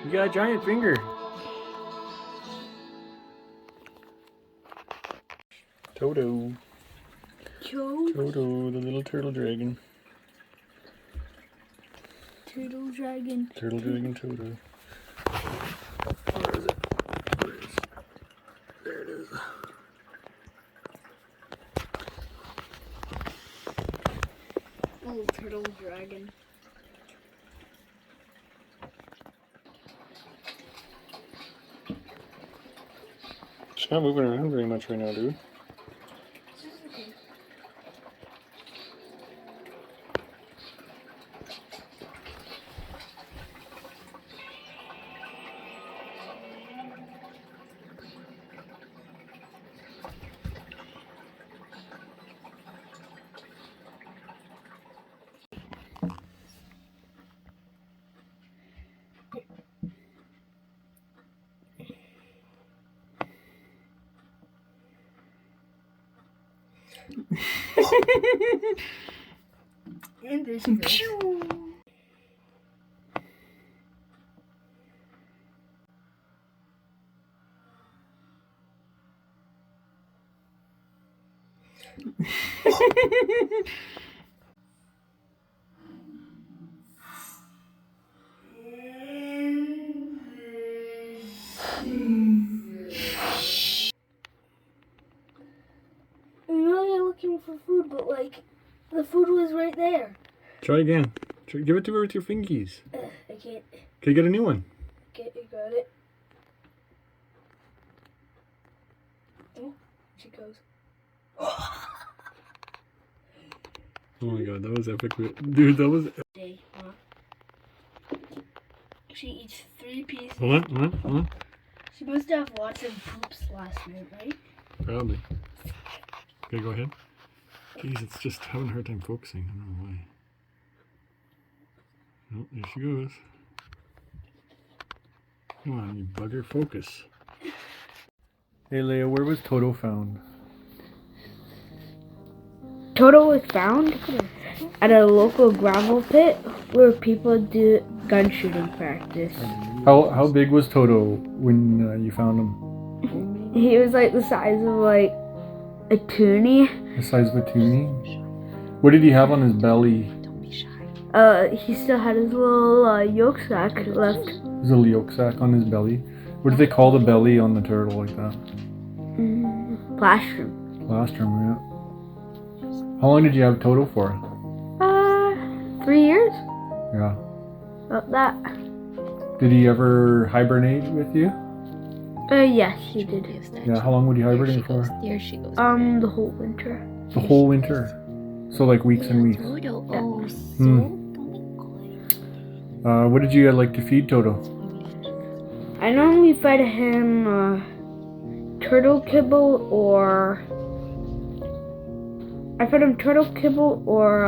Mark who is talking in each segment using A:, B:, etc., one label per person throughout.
A: You got a giant finger. Toto. Toto, the little turtle dragon.
B: Turtle dragon.
A: Turtle dragon Toto. Where is it? Where is it? There it is.
B: Little turtle dragon.
A: She's not moving around very much right now, dude.
B: And there she goes. You know you're looking for food, but like, the food was right there.
A: Try again. Give it to her with your fingies.
B: I can't.
A: Okay, get a new one.
B: Okay, you got it. Oh, she goes.
A: Oh my god, that was epic. Dude, that was...
B: Day, huh? She eats 3 pieces.
A: Hold on.
B: She must have lots of poops last night, right?
A: Probably. Okay, go ahead. Jeez, it's just having a hard time focusing. I don't know why. Oh, there she goes. Come on, you bugger, focus. Hey Leia, where was Toto found?
B: Toto was found at a local gravel pit where people do gun shooting practice.
A: How big was Toto when you found him?
B: He was like the size of like a toonie.
A: The size of a toonie? What did he have on his belly?
B: He still had his little yolk sac left.
A: His little yolk sac on his belly? What do they call the belly on the turtle like that?
B: Plastron.
A: Plastron, yeah. How long did you have Toto for?
B: 3 years?
A: Yeah.
B: About that.
A: Did he ever hibernate with you?
B: Yes, he did.
A: Yeah, how long would he hibernate for?
C: There she goes.
B: The whole winter.
A: The whole winter? So like weeks and weeks?
C: Toto. Oh, so
A: What did you like to feed Toto?
B: I normally fed him turtle kibble or... I fed him turtle kibble or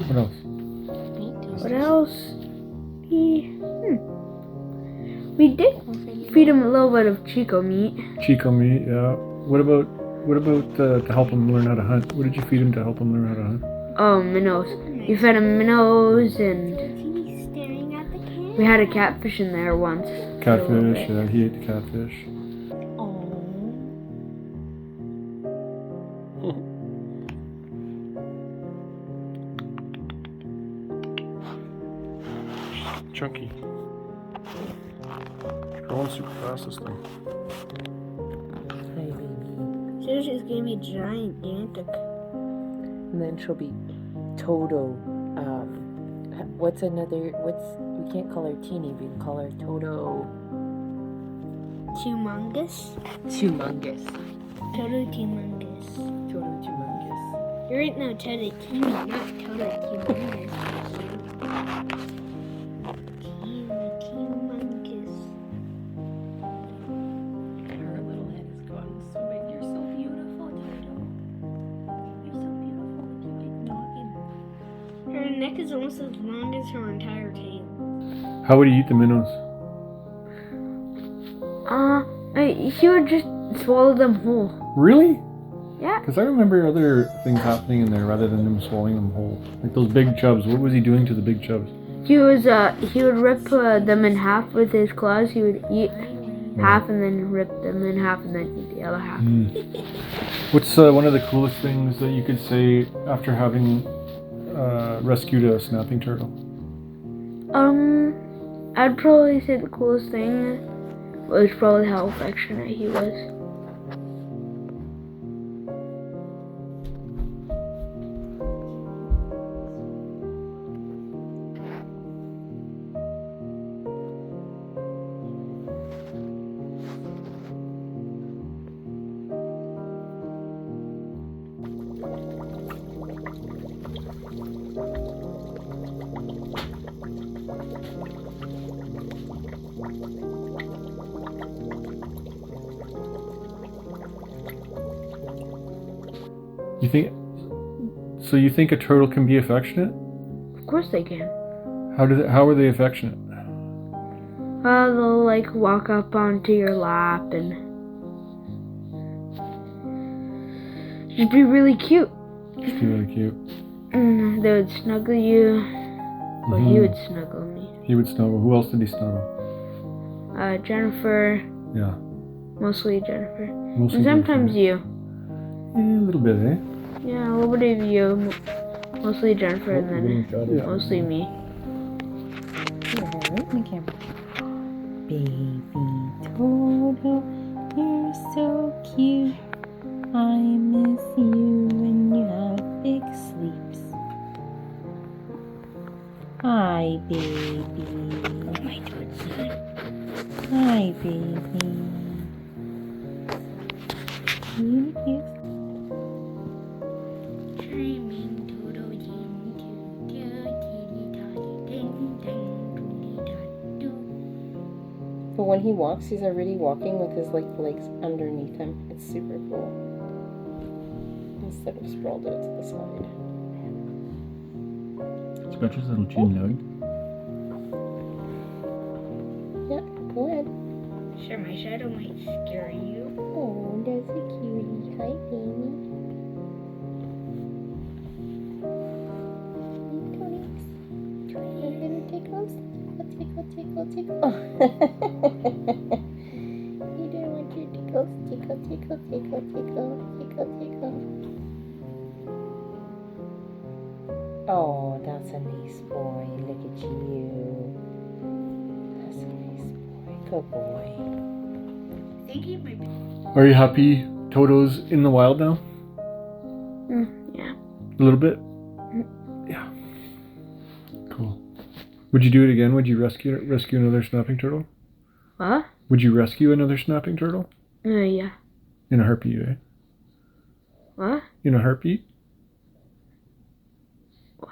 A: What else?
B: what else? We did feed him a little bit of Chico meat.
A: Chico meat, yeah. What about to help him learn how to hunt? What did you feed him to help him learn how to hunt?
B: Minnows. We fed him minnows and
C: staring at the camera.
B: we had a catfish in there once.
A: Catfish, yeah, he ate the catfish. Chunky. Growing super fast, this thing.
C: Hi, baby.
B: So she's gonna be gigantic.
C: And then she'll be Toto. We can't call her teeny, we can call her Toto.
B: Humongous.
C: Humongous.
B: Toto humongous.
C: Toto humongous.
B: You're right now, Toto teeny, not Toto humongous. Humongous.
C: Her little head is gone so big. You're so beautiful, Toto. You're so beautiful with your big noggin.
B: Her neck is almost as long as her entire tail.
A: How would he eat the minnows?
B: He would just swallow them whole.
A: Really?
B: Yeah.
A: Because I remember other things happening in there rather than him swallowing them whole. Like those big chubs. What was he doing to the big chubs?
B: He would rip them in half with his claws. He would eat half and then rip them in half and then eat the other half.
A: What's one of the coolest things that you could say after having rescued a snapping turtle?
B: I'd probably say the coolest thing was probably how affectionate he was.
A: You think? So you think a turtle can be affectionate?
B: Of course they can.
A: How are they affectionate?
B: They'll like walk up onto your lap and just be really cute.
A: Just be really cute.
B: And they would snuggle you. Well, he would snuggle me.
A: He would snuggle. Who else did he snuggle?
B: Jennifer.
A: Yeah.
B: Mostly Jennifer.
A: Mostly
B: And sometimes
A: Jennifer.
B: you.
A: Yeah, a little bit, eh?
B: Yeah, a little bit of you. Mostly Jennifer and then mostly me.
C: The camera. Baby Toto, you're so cute. I miss you when you have big sleeps. Hi, baby. Hi, baby. Cute.
B: Dreaming Toto, ding, doo, doo, dee, dee, ding, ding, doo, doo.
C: But when he walks, he's already walking with his legs underneath him. It's super cool. Instead of sprawled out to the side.
A: Scratch his little chin, Doug.
C: Yeah, go ahead.
B: Sure, my shadow might scare you.
C: Oh, that's a cutie. Hi, baby. Tickles. Tickle. Oh. You don't want your tickles. Tickle. Oh, that's a nice boy. Look at you. That's a nice boy. Good boy.
B: I think he might be.
A: Are you happy Toto's in the wild now?
B: Yeah.
A: A little bit? Yeah. Cool. Would you do it again? Would you rescue another snapping turtle?
B: What?
A: Would you rescue another snapping turtle?
B: Yeah.
A: In a heartbeat, eh?
B: What?
A: In a heartbeat?
B: What?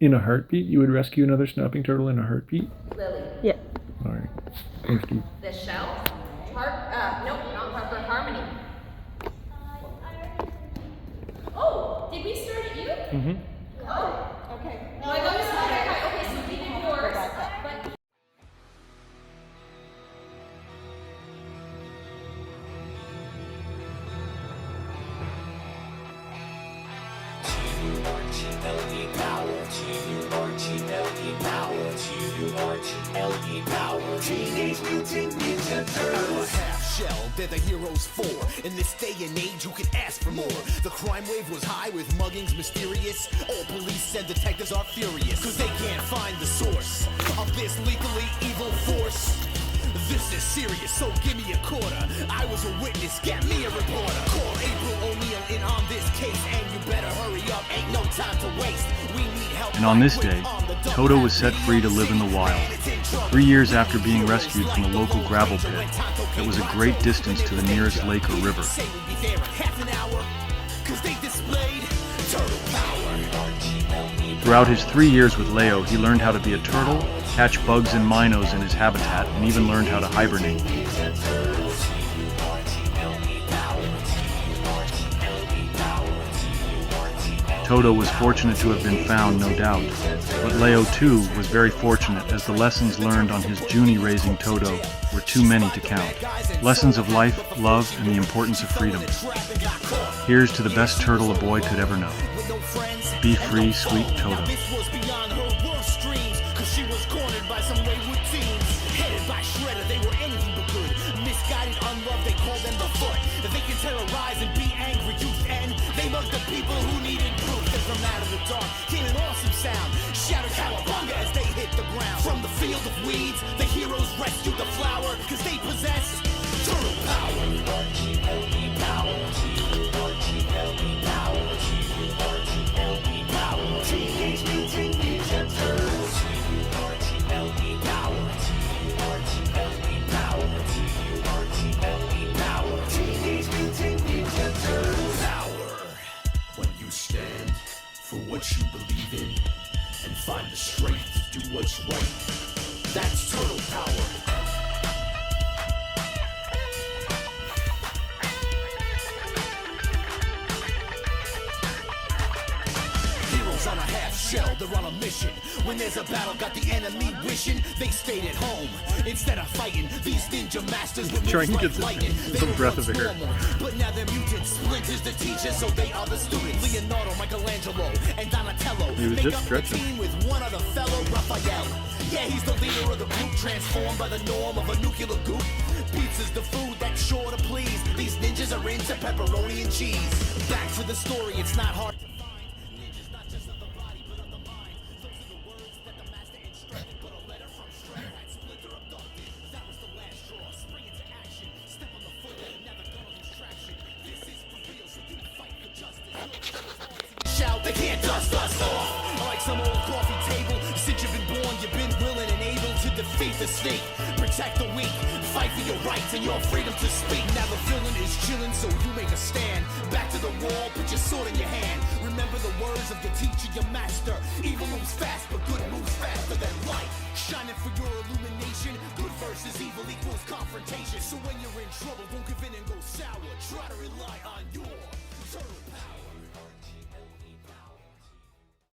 A: In a heartbeat? You would rescue another snapping turtle in a heartbeat?
D: Lily.
B: Yeah.
A: Alright. Thanks, Steve.
D: The shell? Nope, not Harper. Harmony. Oh, did we start at you?
A: Mm-hmm.
D: Oh, okay. No, I got this one. Okay, so we did yours. But
E: Teenage Mutant Ninja Turtles. Half shell, they're the heroes for. In this day and age, you can ask for more. The crime wave was high with muggings mysterious. All police and detectives are furious, cause they can't find the source of this legally evil force. This is serious, so give me a quarter. I was a witness, get me a reporter. Call April O'Neil in on this case, and you better hurry up, ain't no time to waste. We need help.
F: And on this day, Toto was set free to live in the wild. 3 years after being rescued from a local gravel pit that was a great distance to the nearest lake or river. Throughout his 3 years with Leo, he learned how to be a turtle, catch bugs and minnows in his habitat, and even learned how to hibernate. Toto was fortunate to have been found, no doubt. But Leo, too, was very fortunate, as the lessons learned on his Junie raising Toto were too many to count. Lessons of life, love, and the importance of freedom. Here's to the best turtle a boy could ever know. Be free, sweet Toto.
E: This was beyond her worst dreams, 'cause she was cornered by some wayward teens. Headed by Shredder, they were anything but good. Misguided, unloved, they called them the foot. They can terrorize and be angry youth, and they mugged the people who needed proof. Then from out of the dark came an awesome sound, shouted cowabunga as they hit the ground. From the field of weeds, the heroes rescued the flower, 'cause they possess turtle power. T-U-R-T-L-E power. T-U-R-T-L-E power. T-U-R-T-L-E power. Teenage Mutant Ninja Turtles. T-U-R-T-L-E power. T-U-R-T-L-E power. T-U-R-T-L-E power. Teenage Mutant Ninja Turtles. Power. When you stand for what you believe in and find the strength to do what's right. That's turtle power. On a half shell, they're on a mission. When there's a battle, got the enemy wishing they stayed at home. Instead of fighting, these ninja masters would
F: Trying to
E: move
F: get
E: like lightning. They
F: some
E: were
F: breath
E: once
F: of air.
E: normal, but now they're mutants. Splinters the teachers, so they are the students. Leonardo, Michelangelo, and Donatello
F: He was
E: make
F: just
E: up
F: stretching.
E: the team with one other fellow, Raphael. Yeah, he's the leader of the group, transformed by the norm of a nuclear goop. Pizza's the food that's sure to please. These ninjas are into pepperoni and cheese. Back to the story, it's not hard to find. Ninjas not just of the body, but of the mind. Those are the words that the master instructed. But a letter from Shredder had Splinter abducted. That was the last straw. Spring into action. Step on the foot, and now they're gonna lose traction. This is for real, so you fight for justice. Shout, they can't dust us off. Like some old coffee table. Since you've been born, you've been willing and able to defeat the snake. Protect the weak. Fight for your rights and your freedom to speak. Now the villain is chilling, so you make a stand. Back to the wall, put your sword in your hand. Remember the words of your teacher, your master. Evil moves fast, but good moves faster than light. Shining for your illumination. Good versus evil equals confrontation. So when you're in trouble, don't give in and go sour. Try to rely on your turtle power.